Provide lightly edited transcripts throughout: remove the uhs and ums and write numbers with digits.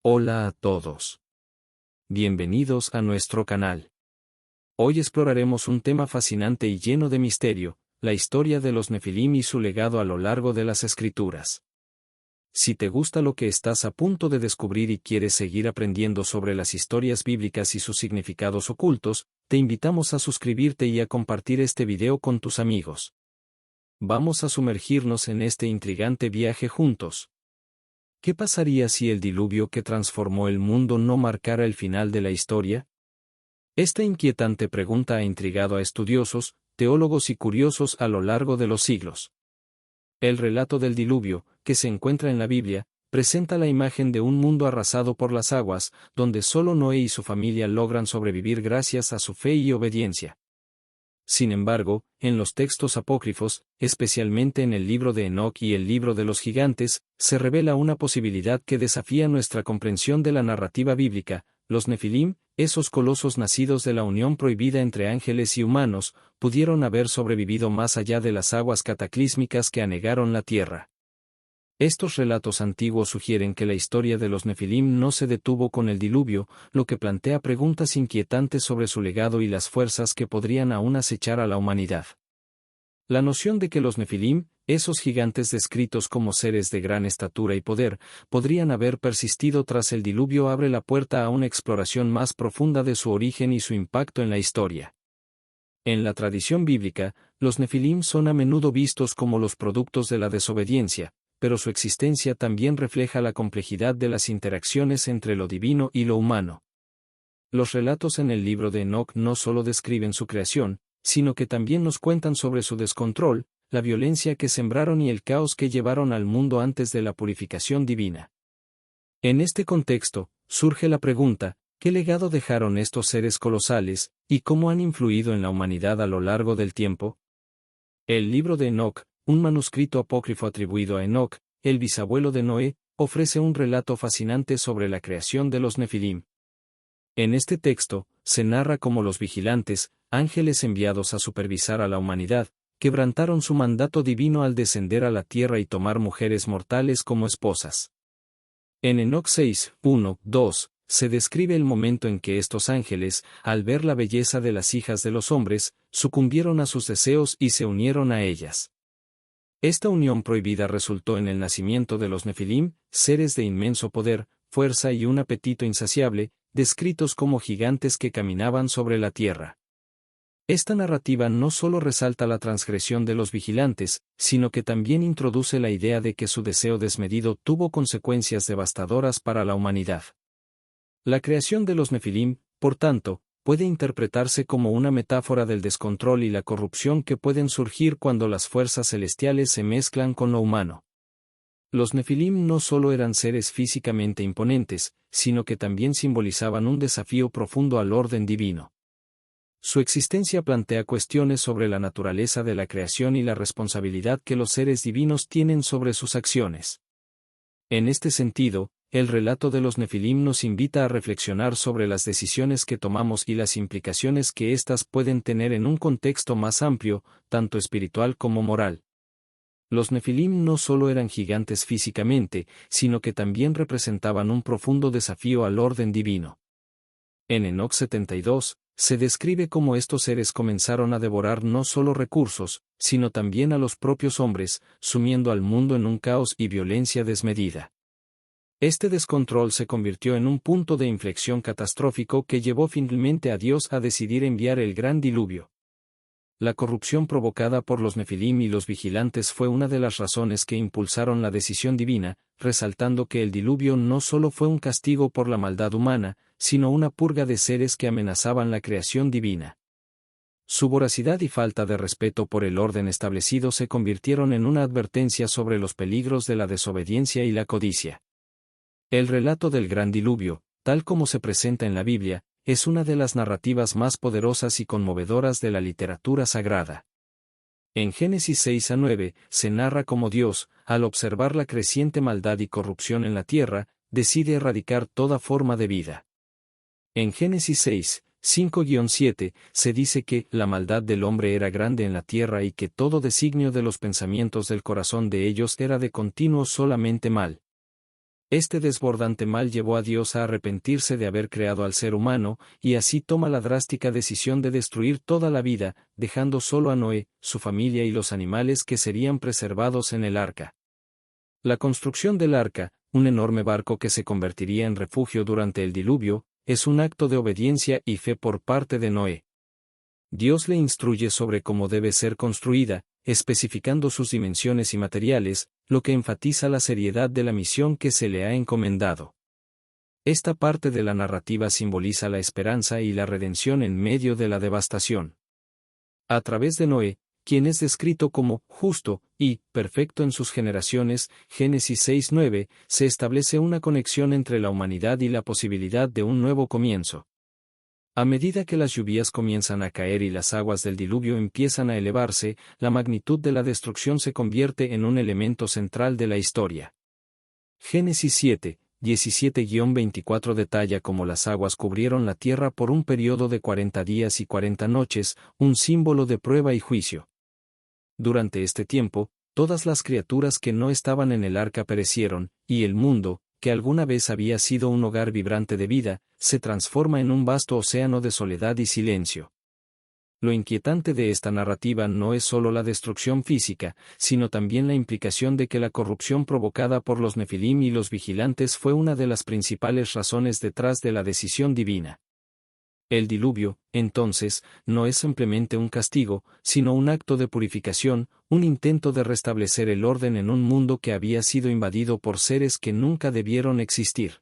Hola a todos. Bienvenidos a nuestro canal. Hoy exploraremos un tema fascinante y lleno de misterio, la historia de los Nefilim y su legado a lo largo de las Escrituras. Si te gusta lo que estás a punto de descubrir y quieres seguir aprendiendo sobre las historias bíblicas y sus significados ocultos, te invitamos a suscribirte y a compartir este video con tus amigos. Vamos a sumergirnos en este intrigante viaje juntos. ¿Qué pasaría si el diluvio que transformó el mundo no marcara el final de la historia? Esta inquietante pregunta ha intrigado a estudiosos, teólogos y curiosos a lo largo de los siglos. El relato del diluvio, que se encuentra en la Biblia, presenta la imagen de un mundo arrasado por las aguas, donde solo Noé y su familia logran sobrevivir gracias a su fe y obediencia. Sin embargo, en los textos apócrifos, especialmente en el libro de Enoc y el libro de los gigantes, se revela una posibilidad que desafía nuestra comprensión de la narrativa bíblica. Los Nefilim, esos colosos nacidos de la unión prohibida entre ángeles y humanos, pudieron haber sobrevivido más allá de las aguas cataclísmicas que anegaron la tierra. Estos relatos antiguos sugieren que la historia de los Nefilim no se detuvo con el diluvio, lo que plantea preguntas inquietantes sobre su legado y las fuerzas que podrían aún acechar a la humanidad. La noción de que los Nefilim, esos gigantes descritos como seres de gran estatura y poder, podrían haber persistido tras el diluvio abre la puerta a una exploración más profunda de su origen y su impacto en la historia. En la tradición bíblica, los Nefilim son a menudo vistos como los productos de la desobediencia, pero su existencia también refleja la complejidad de las interacciones entre lo divino y lo humano. Los relatos en el libro de Enoc no solo describen su creación, sino que también nos cuentan sobre su descontrol, la violencia que sembraron y el caos que llevaron al mundo antes de la purificación divina. En este contexto, surge la pregunta, ¿qué legado dejaron estos seres colosales, y cómo han influido en la humanidad a lo largo del tiempo? El libro de Enoc, un manuscrito apócrifo atribuido a Enoc, el bisabuelo de Noé, ofrece un relato fascinante sobre la creación de los Nefilim. En este texto, se narra cómo los vigilantes, ángeles enviados a supervisar a la humanidad, quebrantaron su mandato divino al descender a la tierra y tomar mujeres mortales como esposas. En Enoc 6, 1, 2, se describe el momento en que estos ángeles, al ver la belleza de las hijas de los hombres, sucumbieron a sus deseos y se unieron a ellas. Esta unión prohibida resultó en el nacimiento de los Nefilim, seres de inmenso poder, fuerza y un apetito insaciable, descritos como gigantes que caminaban sobre la tierra. Esta narrativa no solo resalta la transgresión de los vigilantes, sino que también introduce la idea de que su deseo desmedido tuvo consecuencias devastadoras para la humanidad. La creación de los Nefilim, por tanto, puede interpretarse como una metáfora del descontrol y la corrupción que pueden surgir cuando las fuerzas celestiales se mezclan con lo humano. Los Nefilim no solo eran seres físicamente imponentes, sino que también simbolizaban un desafío profundo al orden divino. Su existencia plantea cuestiones sobre la naturaleza de la creación y la responsabilidad que los seres divinos tienen sobre sus acciones. En este sentido, el relato de los Nefilim nos invita a reflexionar sobre las decisiones que tomamos y las implicaciones que éstas pueden tener en un contexto más amplio, tanto espiritual como moral. Los Nefilim no solo eran gigantes físicamente, sino que también representaban un profundo desafío al orden divino. En Enoc 72, se describe cómo estos seres comenzaron a devorar no solo recursos, sino también a los propios hombres, sumiendo al mundo en un caos y violencia desmedida. Este descontrol se convirtió en un punto de inflexión catastrófico que llevó finalmente a Dios a decidir enviar el gran diluvio. La corrupción provocada por los Nefilim y los vigilantes fue una de las razones que impulsaron la decisión divina, resaltando que el diluvio no solo fue un castigo por la maldad humana, sino una purga de seres que amenazaban la creación divina. Su voracidad y falta de respeto por el orden establecido se convirtieron en una advertencia sobre los peligros de la desobediencia y la codicia. El relato del gran diluvio, tal como se presenta en la Biblia, es una de las narrativas más poderosas y conmovedoras de la literatura sagrada. En Génesis 6 a 9, se narra cómo Dios, al observar la creciente maldad y corrupción en la tierra, decide erradicar toda forma de vida. En Génesis 6, 5-7, se dice que la maldad del hombre era grande en la tierra y que todo designio de los pensamientos del corazón de ellos era de continuo solamente mal. Este desbordante mal llevó a Dios a arrepentirse de haber creado al ser humano, y así toma la drástica decisión de destruir toda la vida, dejando solo a Noé, su familia y los animales que serían preservados en el arca. La construcción del arca, un enorme barco que se convertiría en refugio durante el diluvio, es un acto de obediencia y fe por parte de Noé. Dios le instruye sobre cómo debe ser construida, especificando sus dimensiones y materiales, lo que enfatiza la seriedad de la misión que se le ha encomendado. Esta parte de la narrativa simboliza la esperanza y la redención en medio de la devastación. A través de Noé, quien es descrito como justo y perfecto en sus generaciones, Génesis 6:9, se establece una conexión entre la humanidad y la posibilidad de un nuevo comienzo. A medida que las lluvias comienzan a caer y las aguas del diluvio empiezan a elevarse, la magnitud de la destrucción se convierte en un elemento central de la historia. Génesis 7, 17-24 detalla cómo las aguas cubrieron la tierra por un periodo de 40 días y 40 noches, un símbolo de prueba y juicio. Durante este tiempo, todas las criaturas que no estaban en el arca perecieron, y el mundo, que alguna vez había sido un hogar vibrante de vida, se transforma en un vasto océano de soledad y silencio. Lo inquietante de esta narrativa no es solo la destrucción física, sino también la implicación de que la corrupción provocada por los Nefilim y los vigilantes fue una de las principales razones detrás de la decisión divina. El diluvio, entonces, no es simplemente un castigo, sino un acto de purificación, un intento de restablecer el orden en un mundo que había sido invadido por seres que nunca debieron existir.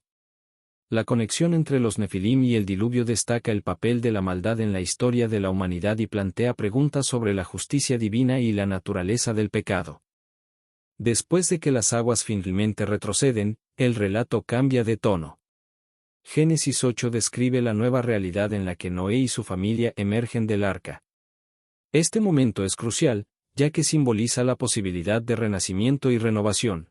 La conexión entre los Nefilim y el diluvio destaca el papel de la maldad en la historia de la humanidad y plantea preguntas sobre la justicia divina y la naturaleza del pecado. Después de que las aguas finalmente retroceden, el relato cambia de tono. Génesis 8 describe la nueva realidad en la que Noé y su familia emergen del arca. Este momento es crucial, ya que simboliza la posibilidad de renacimiento y renovación.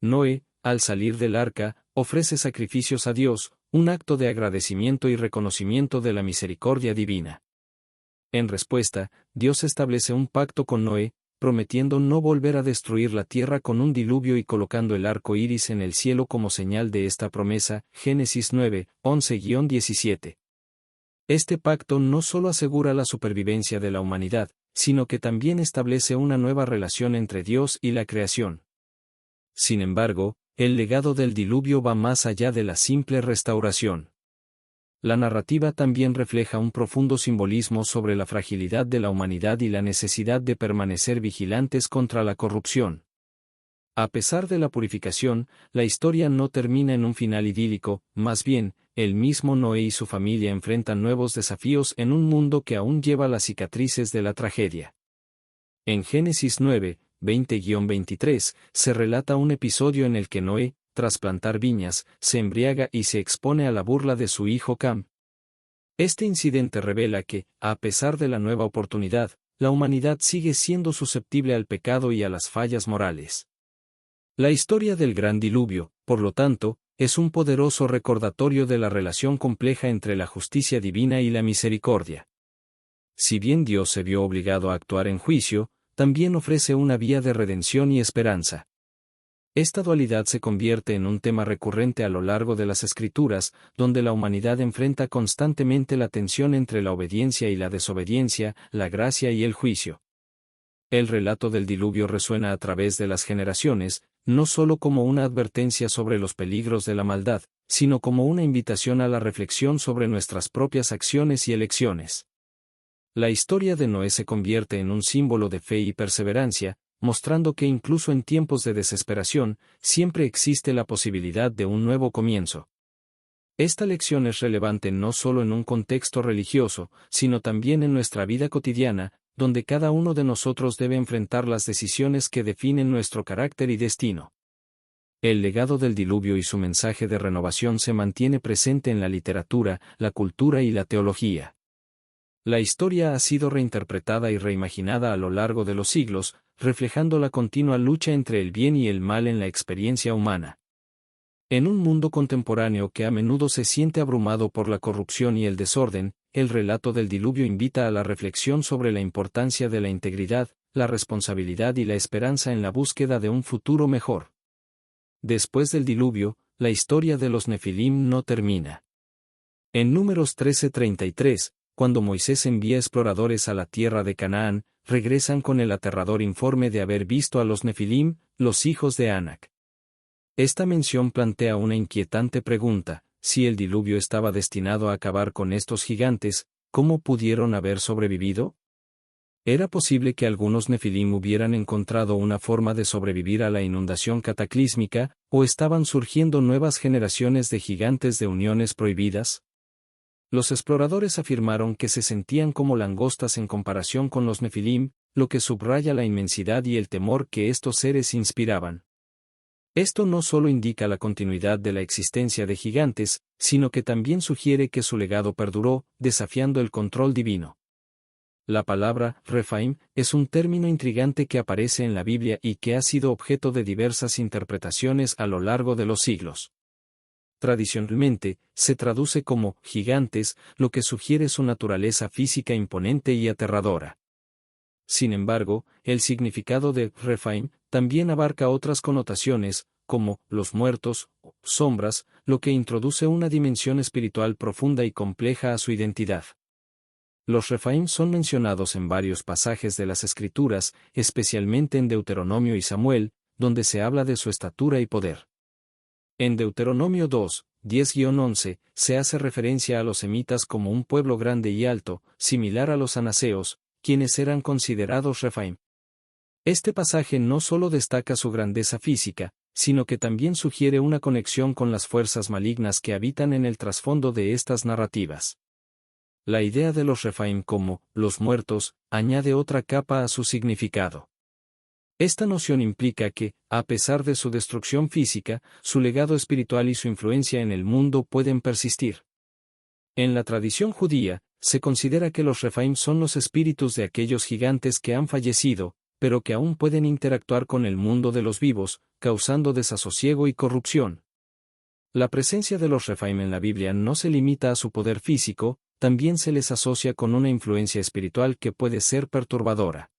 Noé, al salir del arca, ofrece sacrificios a Dios, un acto de agradecimiento y reconocimiento de la misericordia divina. En respuesta, Dios establece un pacto con Noé, prometiendo no volver a destruir la tierra con un diluvio y colocando el arco iris en el cielo como señal de esta promesa. Génesis 9, 11-17. Este pacto no solo asegura la supervivencia de la humanidad, sino que también establece una nueva relación entre Dios y la creación. Sin embargo, el legado del diluvio va más allá de la simple restauración. La narrativa también refleja un profundo simbolismo sobre la fragilidad de la humanidad y la necesidad de permanecer vigilantes contra la corrupción. A pesar de la purificación, la historia no termina en un final idílico, más bien, el mismo Noé y su familia enfrentan nuevos desafíos en un mundo que aún lleva las cicatrices de la tragedia. En Génesis 9, 20-23, se relata un episodio en el que Noé, tras plantar viñas, se embriaga y se expone a la burla de su hijo Cam. Este incidente revela que, a pesar de la nueva oportunidad, la humanidad sigue siendo susceptible al pecado y a las fallas morales. La historia del gran diluvio, por lo tanto, es un poderoso recordatorio de la relación compleja entre la justicia divina y la misericordia. Si bien Dios se vio obligado a actuar en juicio, también ofrece una vía de redención y esperanza. Esta dualidad se convierte en un tema recurrente a lo largo de las Escrituras, donde la humanidad enfrenta constantemente la tensión entre la obediencia y la desobediencia, la gracia y el juicio. El relato del diluvio resuena a través de las generaciones, no solo como una advertencia sobre los peligros de la maldad, sino como una invitación a la reflexión sobre nuestras propias acciones y elecciones. La historia de Noé se convierte en un símbolo de fe y perseverancia, mostrando que incluso en tiempos de desesperación, siempre existe la posibilidad de un nuevo comienzo. Esta lección es relevante no solo en un contexto religioso, sino también en nuestra vida cotidiana, donde cada uno de nosotros debe enfrentar las decisiones que definen nuestro carácter y destino. El legado del diluvio y su mensaje de renovación se mantiene presente en la literatura, la cultura y la teología. La historia ha sido reinterpretada y reimaginada a lo largo de los siglos, reflejando la continua lucha entre el bien y el mal en la experiencia humana. En un mundo contemporáneo que a menudo se siente abrumado por la corrupción y el desorden, el relato del diluvio invita a la reflexión sobre la importancia de la integridad, la responsabilidad y la esperanza en la búsqueda de un futuro mejor. Después del diluvio, la historia de los Nefilim no termina. En Números 13:33, cuando Moisés envía exploradores a la tierra de Canaán, regresan con el aterrador informe de haber visto a los Nefilim, los hijos de Anak. Esta mención plantea una inquietante pregunta: si el diluvio estaba destinado a acabar con estos gigantes, ¿cómo pudieron haber sobrevivido? ¿Era posible que algunos Nefilim hubieran encontrado una forma de sobrevivir a la inundación cataclísmica, o estaban surgiendo nuevas generaciones de gigantes de uniones prohibidas? Los exploradores afirmaron que se sentían como langostas en comparación con los Nefilim, lo que subraya la inmensidad y el temor que estos seres inspiraban. Esto no solo indica la continuidad de la existencia de gigantes, sino que también sugiere que su legado perduró, desafiando el control divino. La palabra Rephaim es un término intrigante que aparece en la Biblia y que ha sido objeto de diversas interpretaciones a lo largo de los siglos. Tradicionalmente, se traduce como gigantes, lo que sugiere su naturaleza física imponente y aterradora. Sin embargo, el significado de Rephaim también abarca otras connotaciones, como los muertos o sombras, lo que introduce una dimensión espiritual profunda y compleja a su identidad. Los Rephaim son mencionados en varios pasajes de las Escrituras, especialmente en Deuteronomio y Samuel, donde se habla de su estatura y poder. En Deuteronomio 2, 10-11, se hace referencia a los semitas como un pueblo grande y alto, similar a los anaseos, quienes eran considerados Rephaim. Este pasaje no solo destaca su grandeza física, sino que también sugiere una conexión con las fuerzas malignas que habitan en el trasfondo de estas narrativas. La idea de los Rephaim como los muertos añade otra capa a su significado. Esta noción implica que, a pesar de su destrucción física, su legado espiritual y su influencia en el mundo pueden persistir. En la tradición judía, se considera que los Rephaim son los espíritus de aquellos gigantes que han fallecido, pero que aún pueden interactuar con el mundo de los vivos, causando desasosiego y corrupción. La presencia de los Rephaim en la Biblia no se limita a su poder físico, también se les asocia con una influencia espiritual que puede ser perturbadora.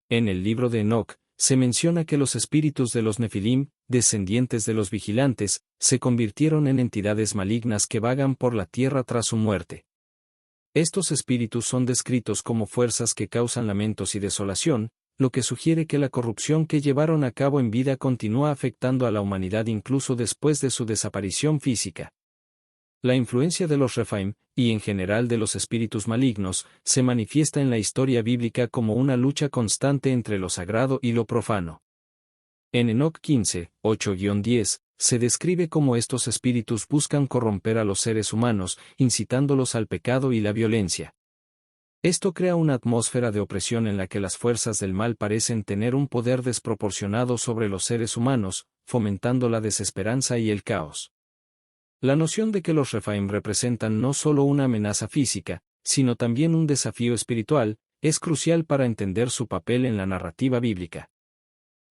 En el libro de Enoc, se menciona que los espíritus de los Nefilim, descendientes de los vigilantes, se convirtieron en entidades malignas que vagan por la tierra tras su muerte. Estos espíritus son descritos como fuerzas que causan lamentos y desolación, lo que sugiere que la corrupción que llevaron a cabo en vida continúa afectando a la humanidad incluso después de su desaparición física. La influencia de los Rephaim, y en general de los espíritus malignos, se manifiesta en la historia bíblica como una lucha constante entre lo sagrado y lo profano. En Enoc 15, 8-10, se describe cómo estos espíritus buscan corromper a los seres humanos, incitándolos al pecado y la violencia. Esto crea una atmósfera de opresión en la que las fuerzas del mal parecen tener un poder desproporcionado sobre los seres humanos, fomentando la desesperanza y el caos. La noción de que los Rephaim representan no solo una amenaza física, sino también un desafío espiritual, es crucial para entender su papel en la narrativa bíblica.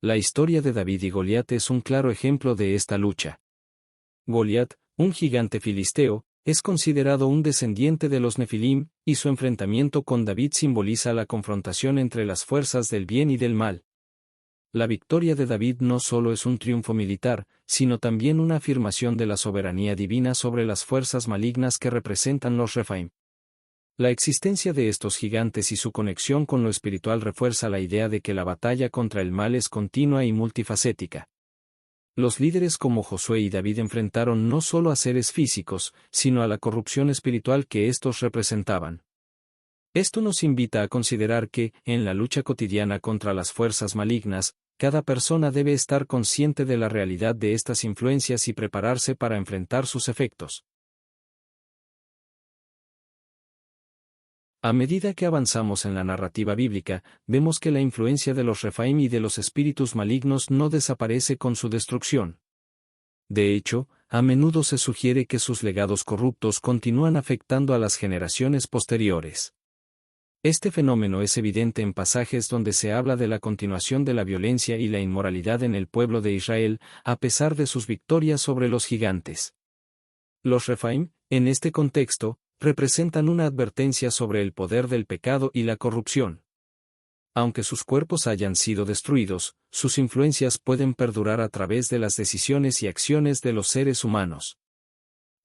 La historia de David y Goliat es un claro ejemplo de esta lucha. Goliat, un gigante filisteo, es considerado un descendiente de los Nefilim, y su enfrentamiento con David simboliza la confrontación entre las fuerzas del bien y del mal. La victoria de David no solo es un triunfo militar, sino también una afirmación de la soberanía divina sobre las fuerzas malignas que representan los Rephaim. La existencia de estos gigantes y su conexión con lo espiritual refuerza la idea de que la batalla contra el mal es continua y multifacética. Los líderes como Josué y David enfrentaron no solo a seres físicos, sino a la corrupción espiritual que estos representaban. Esto nos invita a considerar que, en la lucha cotidiana contra las fuerzas malignas, cada persona debe estar consciente de la realidad de estas influencias y prepararse para enfrentar sus efectos. A medida que avanzamos en la narrativa bíblica, vemos que la influencia de los Rephaim y de los espíritus malignos no desaparece con su destrucción. De hecho, a menudo se sugiere que sus legados corruptos continúan afectando a las generaciones posteriores. Este fenómeno es evidente en pasajes donde se habla de la continuación de la violencia y la inmoralidad en el pueblo de Israel, a pesar de sus victorias sobre los gigantes. Los Rephaim, en este contexto, representan una advertencia sobre el poder del pecado y la corrupción. Aunque sus cuerpos hayan sido destruidos, sus influencias pueden perdurar a través de las decisiones y acciones de los seres humanos.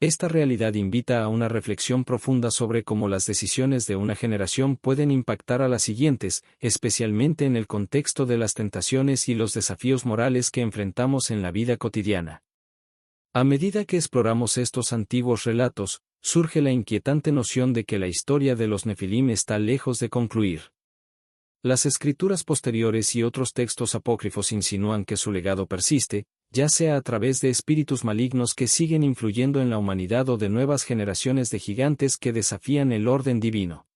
Esta realidad invita a una reflexión profunda sobre cómo las decisiones de una generación pueden impactar a las siguientes, especialmente en el contexto de las tentaciones y los desafíos morales que enfrentamos en la vida cotidiana. A medida que exploramos estos antiguos relatos, surge la inquietante noción de que la historia de los Nefilim está lejos de concluir. Las escrituras posteriores y otros textos apócrifos insinúan que su legado persiste, ya sea a través de espíritus malignos que siguen influyendo en la humanidad o de nuevas generaciones de gigantes que desafían el orden divino.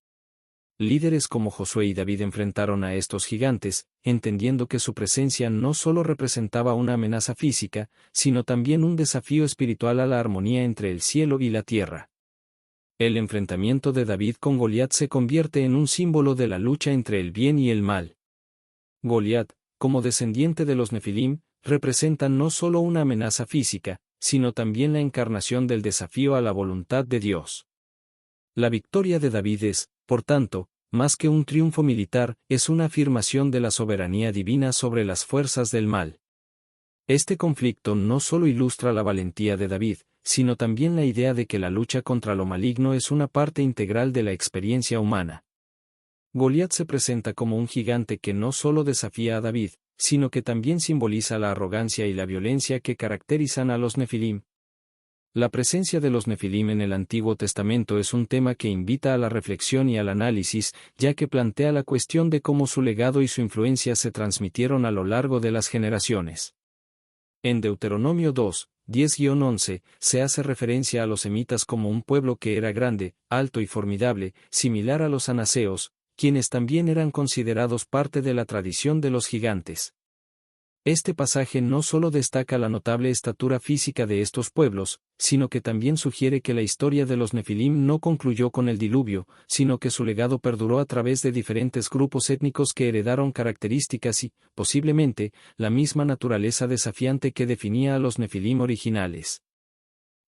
Líderes como Josué y David enfrentaron a estos gigantes, entendiendo que su presencia no solo representaba una amenaza física, sino también un desafío espiritual a la armonía entre el cielo y la tierra. El enfrentamiento de David con Goliat se convierte en un símbolo de la lucha entre el bien y el mal. Goliat, como descendiente de los Nefilim, representa no solo una amenaza física, sino también la encarnación del desafío a la voluntad de Dios. La victoria de David es, por tanto, más que un triunfo militar, es una afirmación de la soberanía divina sobre las fuerzas del mal. Este conflicto no solo ilustra la valentía de David, sino también la idea de que la lucha contra lo maligno es una parte integral de la experiencia humana. Goliat se presenta como un gigante que no solo desafía a David, sino que también simboliza la arrogancia y la violencia que caracterizan a los Nefilim. La presencia de los Nefilim en el Antiguo Testamento es un tema que invita a la reflexión y al análisis, ya que plantea la cuestión de cómo su legado y su influencia se transmitieron a lo largo de las generaciones. En Deuteronomio 2, 10-11, se hace referencia a los semitas como un pueblo que era grande, alto y formidable, similar a los anaseos, quienes también eran considerados parte de la tradición de los gigantes. Este pasaje no solo destaca la notable estatura física de estos pueblos, sino que también sugiere que la historia de los Nefilim no concluyó con el diluvio, sino que su legado perduró a través de diferentes grupos étnicos que heredaron características y, posiblemente, la misma naturaleza desafiante que definía a los Nefilim originales.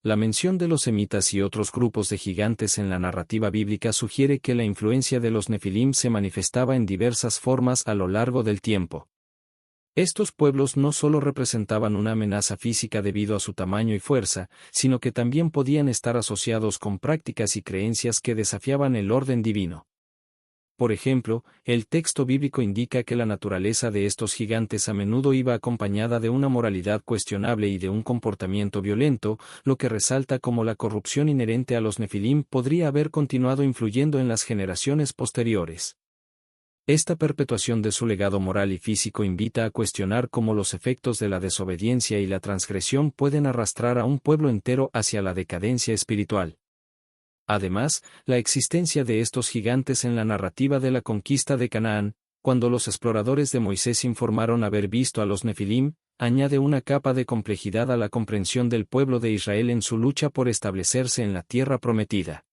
La mención de los semitas y otros grupos de gigantes en la narrativa bíblica sugiere que la influencia de los Nefilim se manifestaba en diversas formas a lo largo del tiempo. Estos pueblos no solo representaban una amenaza física debido a su tamaño y fuerza, sino que también podían estar asociados con prácticas y creencias que desafiaban el orden divino. Por ejemplo, el texto bíblico indica que la naturaleza de estos gigantes a menudo iba acompañada de una moralidad cuestionable y de un comportamiento violento, lo que resalta cómo la corrupción inherente a los Nefilim podría haber continuado influyendo en las generaciones posteriores. Esta perpetuación de su legado moral y físico invita a cuestionar cómo los efectos de la desobediencia y la transgresión pueden arrastrar a un pueblo entero hacia la decadencia espiritual. Además, la existencia de estos gigantes en la narrativa de la conquista de Canaán, cuando los exploradores de Moisés informaron haber visto a los Nefilim, añade una capa de complejidad a la comprensión del pueblo de Israel en su lucha por establecerse en la tierra prometida.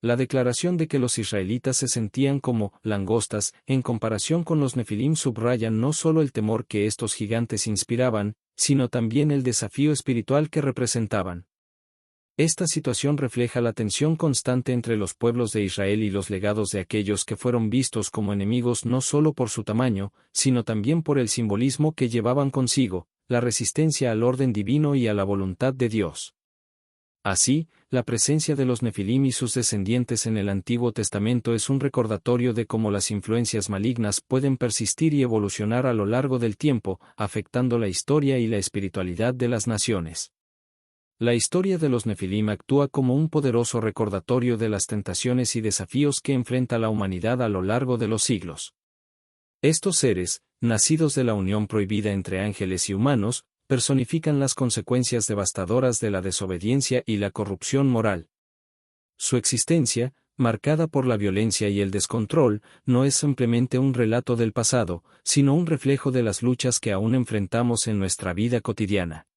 La declaración de que los israelitas se sentían como langostas en comparación con los Nefilim subraya no solo el temor que estos gigantes inspiraban, sino también el desafío espiritual que representaban. Esta situación refleja la tensión constante entre los pueblos de Israel y los legados de aquellos que fueron vistos como enemigos no solo por su tamaño, sino también por el simbolismo que llevaban consigo, la resistencia al orden divino y a la voluntad de Dios. Así, la presencia de los Nefilim y sus descendientes en el Antiguo Testamento es un recordatorio de cómo las influencias malignas pueden persistir y evolucionar a lo largo del tiempo, afectando la historia y la espiritualidad de las naciones. La historia de los Nefilim actúa como un poderoso recordatorio de las tentaciones y desafíos que enfrenta la humanidad a lo largo de los siglos. Estos seres, nacidos de la unión prohibida entre ángeles y humanos, personifican las consecuencias devastadoras de la desobediencia y la corrupción moral. Su existencia, marcada por la violencia y el descontrol, no es simplemente un relato del pasado, sino un reflejo de las luchas que aún enfrentamos en nuestra vida cotidiana.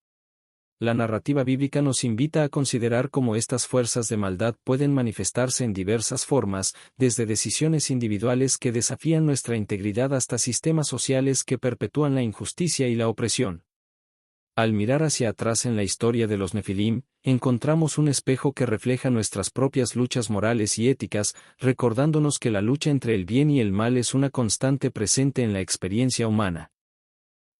La narrativa bíblica nos invita a considerar cómo estas fuerzas de maldad pueden manifestarse en diversas formas, desde decisiones individuales que desafían nuestra integridad hasta sistemas sociales que perpetúan la injusticia y la opresión. Al mirar hacia atrás en la historia de los Nefilim, encontramos un espejo que refleja nuestras propias luchas morales y éticas, recordándonos que la lucha entre el bien y el mal es una constante presente en la experiencia humana.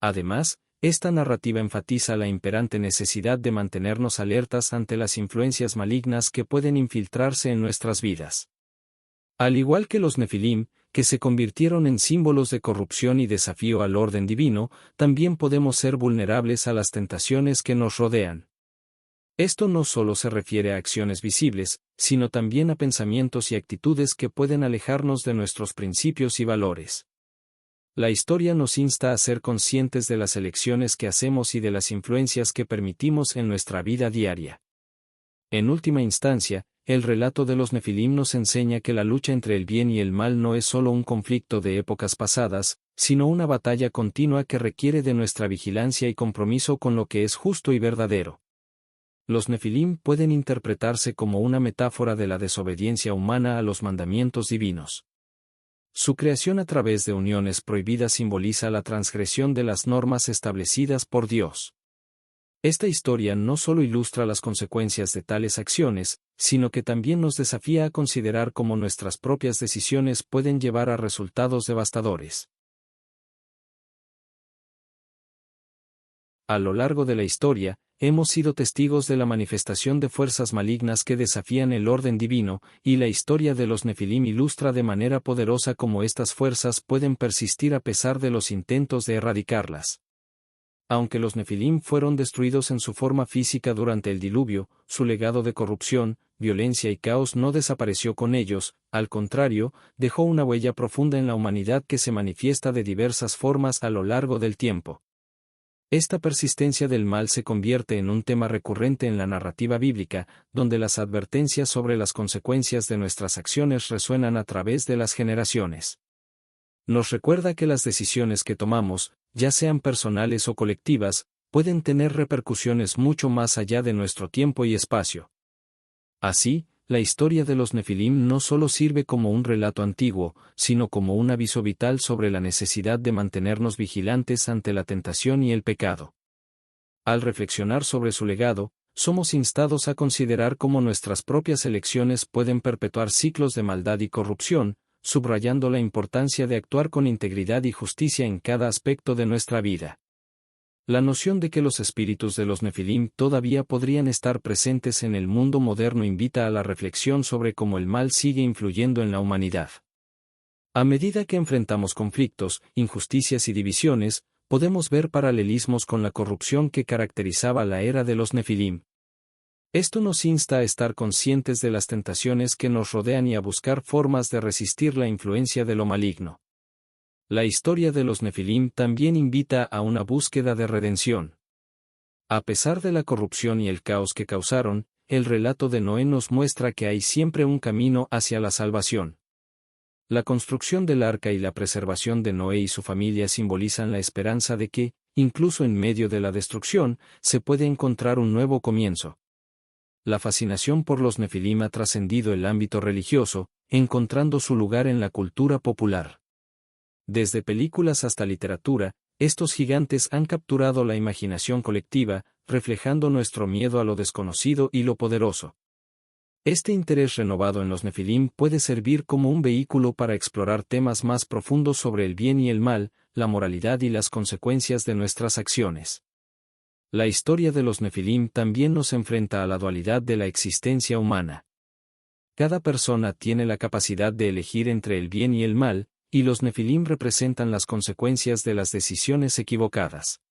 Además, esta narrativa enfatiza la imperante necesidad de mantenernos alertas ante las influencias malignas que pueden infiltrarse en nuestras vidas. Al igual que los Nefilim, que se convirtieron en símbolos de corrupción y desafío al orden divino, también podemos ser vulnerables a las tentaciones que nos rodean. Esto no solo se refiere a acciones visibles, sino también a pensamientos y actitudes que pueden alejarnos de nuestros principios y valores. La historia nos insta a ser conscientes de las elecciones que hacemos y de las influencias que permitimos en nuestra vida diaria. En última instancia, el relato de los Nefilim nos enseña que la lucha entre el bien y el mal no es solo un conflicto de épocas pasadas, sino una batalla continua que requiere de nuestra vigilancia y compromiso con lo que es justo y verdadero. Los Nefilim pueden interpretarse como una metáfora de la desobediencia humana a los mandamientos divinos. Su creación a través de uniones prohibidas simboliza la transgresión de las normas establecidas por Dios. Esta historia no solo ilustra las consecuencias de tales acciones, sino que también nos desafía a considerar cómo nuestras propias decisiones pueden llevar a resultados devastadores. A lo largo de la historia, hemos sido testigos de la manifestación de fuerzas malignas que desafían el orden divino, y la historia de los Nefilim ilustra de manera poderosa cómo estas fuerzas pueden persistir a pesar de los intentos de erradicarlas. Aunque los Nefilim fueron destruidos en su forma física durante el diluvio, su legado de corrupción, violencia y caos no desapareció con ellos, al contrario, dejó una huella profunda en la humanidad que se manifiesta de diversas formas a lo largo del tiempo. Esta persistencia del mal se convierte en un tema recurrente en la narrativa bíblica, donde las advertencias sobre las consecuencias de nuestras acciones resuenan a través de las generaciones. Nos recuerda que las decisiones que tomamos, ya sean personales o colectivas, pueden tener repercusiones mucho más allá de nuestro tiempo y espacio. Así, la historia de los Nefilim no solo sirve como un relato antiguo, sino como un aviso vital sobre la necesidad de mantenernos vigilantes ante la tentación y el pecado. Al reflexionar sobre su legado, somos instados a considerar cómo nuestras propias elecciones pueden perpetuar ciclos de maldad y corrupción, subrayando la importancia de actuar con integridad y justicia en cada aspecto de nuestra vida. La noción de que los espíritus de los Nefilim todavía podrían estar presentes en el mundo moderno invita a la reflexión sobre cómo el mal sigue influyendo en la humanidad. A medida que enfrentamos conflictos, injusticias y divisiones, podemos ver paralelismos con la corrupción que caracterizaba la era de los Nefilim. Esto nos insta a estar conscientes de las tentaciones que nos rodean y a buscar formas de resistir la influencia de lo maligno. La historia de los Nefilim también invita a una búsqueda de redención. A pesar de la corrupción y el caos que causaron, el relato de Noé nos muestra que hay siempre un camino hacia la salvación. La construcción del arca y la preservación de Noé y su familia simbolizan la esperanza de que, incluso en medio de la destrucción, se puede encontrar un nuevo comienzo. La fascinación por los Nefilim ha trascendido el ámbito religioso, encontrando su lugar en la cultura popular. Desde películas hasta literatura, estos gigantes han capturado la imaginación colectiva, reflejando nuestro miedo a lo desconocido y lo poderoso. Este interés renovado en los Nefilim puede servir como un vehículo para explorar temas más profundos sobre el bien y el mal, la moralidad y las consecuencias de nuestras acciones. La historia de los Nefilim también nos enfrenta a la dualidad de la existencia humana. Cada persona tiene la capacidad de elegir entre el bien y el mal, y los Nefilim representan las consecuencias de las decisiones equivocadas.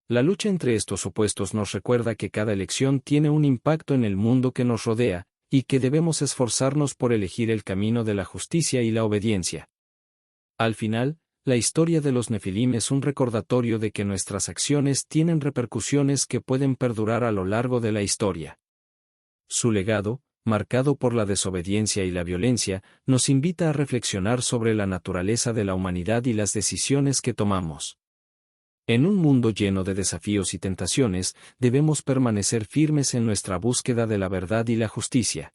La lucha entre estos opuestos nos recuerda que cada elección tiene un impacto en el mundo que nos rodea, y que debemos esforzarnos por elegir el camino de la justicia y la obediencia. Al final, la historia de los Nefilim es un recordatorio de que nuestras acciones tienen repercusiones que pueden perdurar a lo largo de la historia. Su legado, marcado por la desobediencia y la violencia, nos invita a reflexionar sobre la naturaleza de la humanidad y las decisiones que tomamos. En un mundo lleno de desafíos y tentaciones, debemos permanecer firmes en nuestra búsqueda de la verdad y la justicia.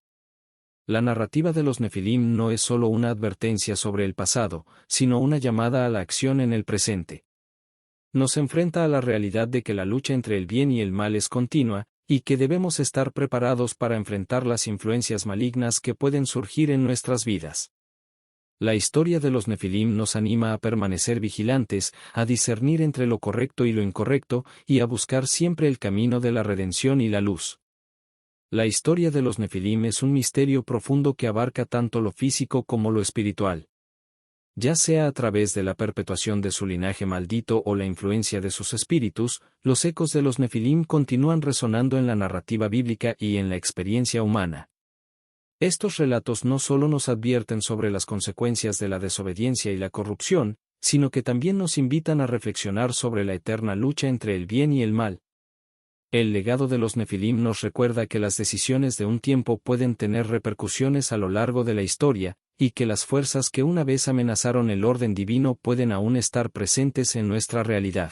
La narrativa de los Nefilim no es solo una advertencia sobre el pasado, sino una llamada a la acción en el presente. nos enfrenta a la realidad de que la lucha entre el bien y el mal es continua, y que debemos estar preparados para enfrentar las influencias malignas que pueden surgir en nuestras vidas. La historia de los Nefilim nos anima a permanecer vigilantes, a discernir entre lo correcto y lo incorrecto, y a buscar siempre el camino de la redención y la luz. La historia de los Nefilim es un misterio profundo que abarca tanto lo físico como lo espiritual. Ya sea a través de la perpetuación de su linaje maldito o la influencia de sus espíritus, los ecos de los Nefilim continúan resonando en la narrativa bíblica y en la experiencia humana. Estos relatos no solo nos advierten sobre las consecuencias de la desobediencia y la corrupción, sino que también nos invitan a reflexionar sobre la eterna lucha entre el bien y el mal. El legado de los Nefilim nos recuerda que las decisiones de un tiempo pueden tener repercusiones a lo largo de la historia, y que las fuerzas que una vez amenazaron el orden divino pueden aún estar presentes en nuestra realidad.